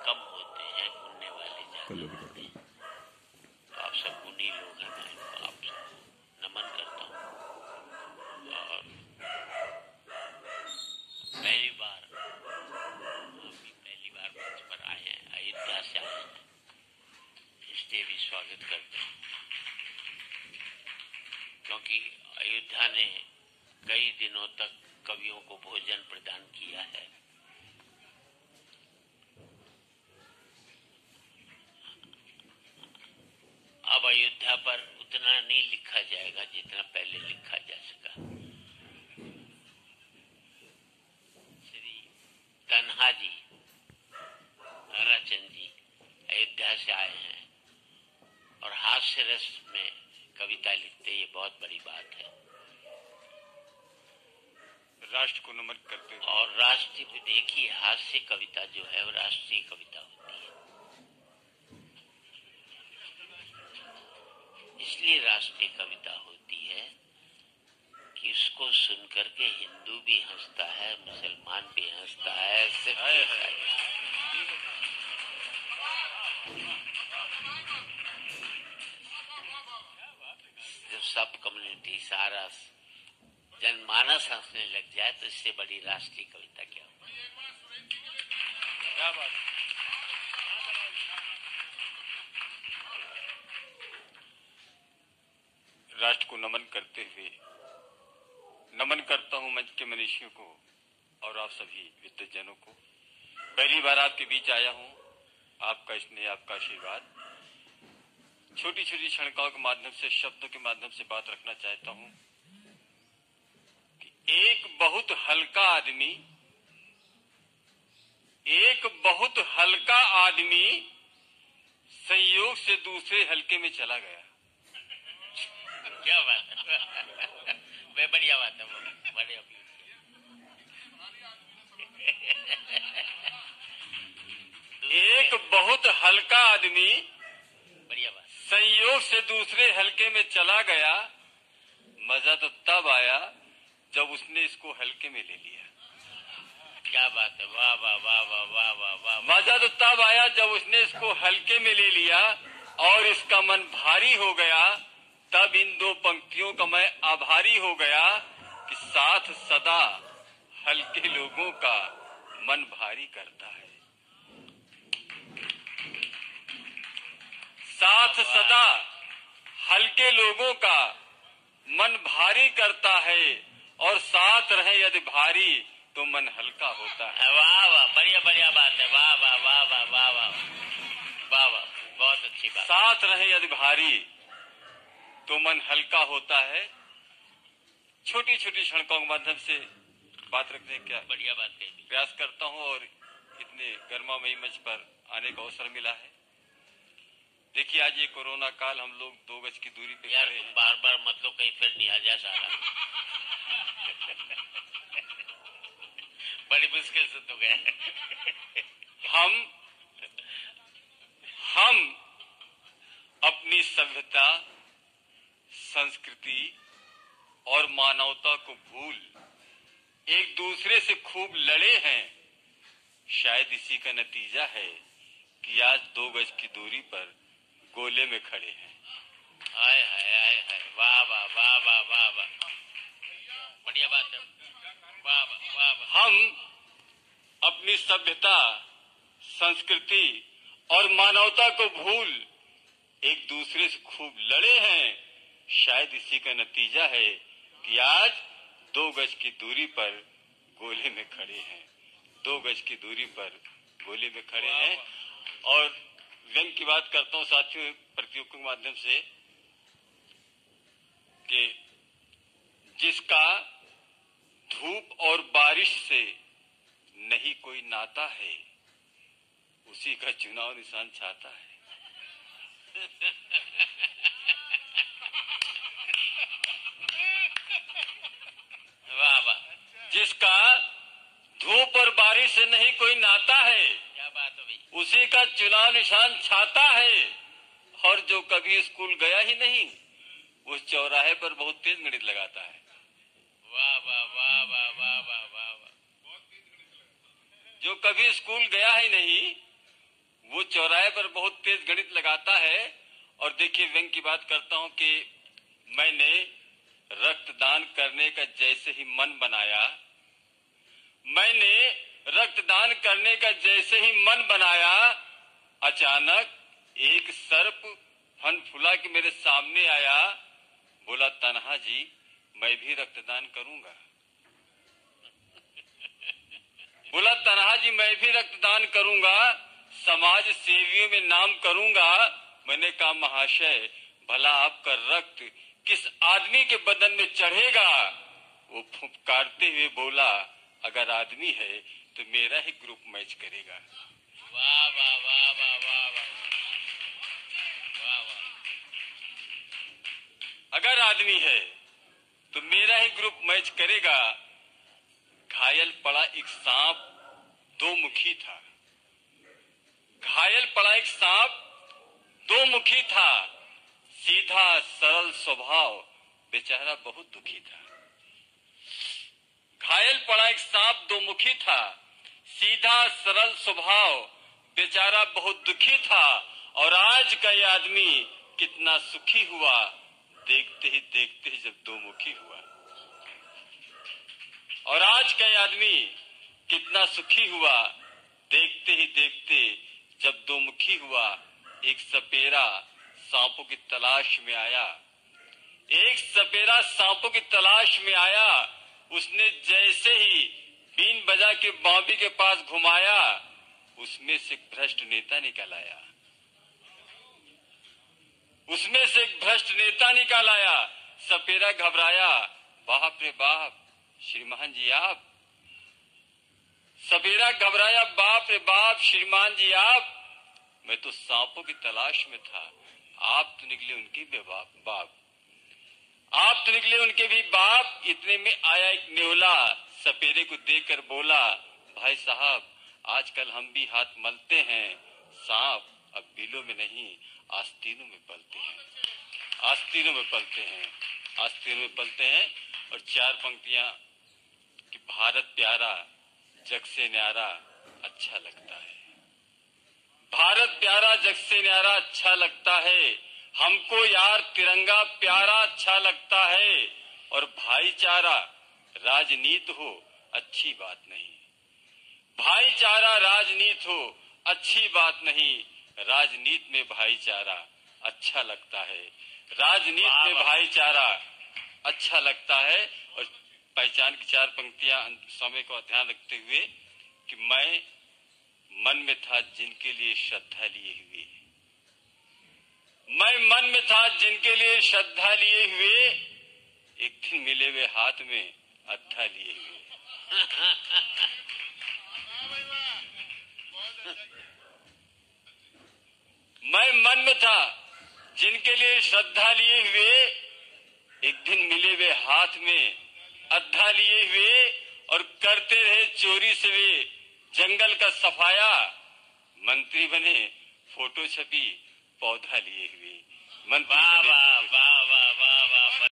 कम होते हैं, गुनने वाले ज्यादा होते हैं। तो आप सब गुणी लोग हैं, मैं आप सबको नमन करता हूँ। और पहली बार मंच पर आए हैं, अयोध्या से आए हैं, इसलिए भी स्वागत करते हैं, क्योंकि अयोध्या ने कई दिनों तक कवियों को भोजन प्रदान किया है। अब अयोध्या पर उतना नहीं लिखा जाएगा जितना पहले लिखा जा सका। श्री तन्हा जी, ताराचंद जी अयोध्या से आए हैं और हास्य रस में कविता लिखते, ये बहुत बड़ी बात है। राष्ट्र को नमन करते हैं। और राष्ट्रीय, देखिए हास्य कविता जो है वो राष्ट्रीय कविता होती है, इसलिए राष्ट्रीय कविता होती है कि उसको सुनकर के हिंदू भी हंसता है, मुसलमान भी हंसता है, जब सब कम्युनिटी, सारा जनमानस हंसने लग जाए तो इससे बड़ी राष्ट्रीय कविता क्या हो। क्या बात। राष्ट्र को नमन करते हुए नमन करता हूं मंच के मनीषियों को और आप सभी विद्वजनों को। पहली बार आपके बीच आया हूं, आपका स्नेह, आपका आशीर्वाद, छोटी छोटी क्षणिकाओं के माध्यम से, शब्दों के माध्यम से बात रखना चाहता हूं कि एक बहुत हल्का आदमी संयोग से दूसरे हल्के में चला गया। क्या बात है, बढ़िया बात है, बढ़िया। एक बहुत हल्का आदमी बढ़िया बात, संयोग से दूसरे हल्के में चला गया, मजा तो तब आया जब उसने इसको हल्के में ले लिया। क्या बात है, वाह वाह वाह वाह वाह वाह वाह। मजा तो तब आया जब उसने इसको हल्के में ले लिया और इसका मन भारी हो गया। तब इन दो पंक्तियों का मैं आभारी हो गया कि साथ सदा हल्के लोगों का मन भारी करता है। साथ सदा हल्के लोगों का मन भारी करता है और साथ रहे यदि भारी तो मन हल्का होता है। वाह वाह, बढ़िया बढ़िया बात है, वाह वाह वाह वाह वाह वाह वाह वाह, बहुत अच्छी बात। साथ रहे यदि भारी तो मन हल्का होता है। छोटी छोटी क्षणिकाओं के माध्यम से बात रखने का बढ़िया बात कही, प्रयास करता हूं और इतने गर्मामयी मंच पर आने का अवसर मिला है। देखिए आज ये कोरोना काल, हम लोग 2 गज की दूरी पे यार तुम बार बार मत लो, कहीं फिर नहीं आ जाए सारा। बड़ी मुश्किल से तो गए। हम अपनी सभ्यता, संस्कृति और मानवता को भूल एक दूसरे से खूब लड़े हैं। शायद इसी का नतीजा है कि आज 2 गज की दूरी पर गोले में खड़े हैं। हाय हाय हाय हाय, वाह वाह वाह वाह वाह वाह, बढ़िया बात है, वाह वाह वाह वाह। हम अपनी सभ्यता, संस्कृति और मानवता को भूल एक दूसरे से खूब लड़े हैं। शायद इसी का नतीजा है कि आज 2 गज की दूरी पर गोले में खड़े हैं। 2 गज की दूरी पर गोले में खड़े हैं। और व्यंग की बात करता हूं साथियों, प्रतियोगिता के माध्यम से, कि जिसका धूप और बारिश से नहीं कोई नाता है, उसी का चुनाव निशान छाता है। वाह वाह। जिसका धूप और बारिश से नहीं कोई नाता है, क्या बात हो भाई, उसी का चुनाव निशान छाता है। और जो कभी स्कूल गया ही नहीं, उस चौराहे पर बहुत तेज गणित लगाता है। वाह वाह वाह वाह वाह वाह वाह वाह। जो कभी स्कूल गया ही नहीं, वो चौराहे पर बहुत तेज गणित लगाता है और देखिए व्यंग की बात करता हूं कि मैंने रक्तदान करने का जैसे ही मन बनाया, मैंने रक्तदान करने का जैसे ही मन बनाया, अचानक एक सर्प फन फुला के मेरे सामने आया। बोला, तन्हा जी मैं भी रक्तदान करूंगा। बोला, तन्हा जी मैं भी रक्तदान करूंगा, समाज सेवियों में नाम करूंगा। मैंने कहा, महाशय भला आपका रक्त किस आदमी के बदन में चढ़ेगा? वो फुफकारते हुए बोला, अगर आदमी है तो मेरा ही ग्रुप मैच करेगा। वाह वाह वाह वाह वाह वाह वाह वाह। अगर आदमी है तो मेरा ही ग्रुप मैच करेगा। घायल पड़ा एक सांप दो मुखी था, घायल पड़ा एक सांप दो मुखी था, सीधा सरल स्वभाव बेचारा बहुत दुखी था। घायल पड़ा एक सांप दो मुखी था, सीधा सरल स्वभाव बेचारा बहुत दुखी था। और आज का ये आदमी कितना सुखी हुआ, देखते ही जब दो मुखी हुआ। और आज का ये आदमी कितना सुखी हुआ, देखते ही देखते जब दो मुखी हुआ। एक सपेरा सांपों की तलाश में आया, एक सपेरा सांपों की तलाश में आया। उसने जैसे ही बीन बजा के बांबी के पास घुमाया, उसमें से एक भ्रष्ट नेता निकल आया, उसमें से एक भ्रष्ट नेता निकल आया। सपेरा घबराया, बाप रे बाप श्रीमान जी आप। सपेरा घबराया, बाप रे बाप श्रीमान जी आप। मैं तो सांपों की तलाश में था, आप तो निकले उनके भी बाप, आप तो निकले उनके भी बाप। इतने में आया एक नेवला, सपेरे को देखकर बोला, भाई साहब आजकल हम भी हाथ मलते हैं, सांप अब बिलों में नहीं आस्तीनों में पलते हैं, आस्तीनों में पलते हैं, आस्तीनों में पलते हैं। और चार पंक्तियां कि भारत प्यारा जग से न्यारा अच्छा लगता है, भारत प्यारा जग से न्यारा अच्छा लगता है, हमको यार तिरंगा प्यारा अच्छा लगता है। और भाईचारा राजनीति हो अच्छी बात नहीं, भाईचारा राजनीति हो अच्छी बात नहीं, राजनीति में भाईचारा अच्छा लगता है, राजनीति में भाईचारा अच्छा लगता है। और पहचान की चार पंक्तियां समय को ध्यान रखते हुए कि मैं मन में था जिनके लिए श्रद्धा लिए हुए, मैं मन में था जिनके लिए श्रद्धा लिए हुए, एक दिन मिले हुए हाथ में अद्धा लिए हुए। मैं मन में था जिनके लिए श्रद्धा लिए हुए, एक दिन मिले हुए हाथ में अद्धा लिए हुए। और करते रहे चोरी से वे जंगल का सफाया, मंत्री बने फोटो छपी पौधा लिए हुए, मंत्री बने। वाह वाह वाह वाह वाह।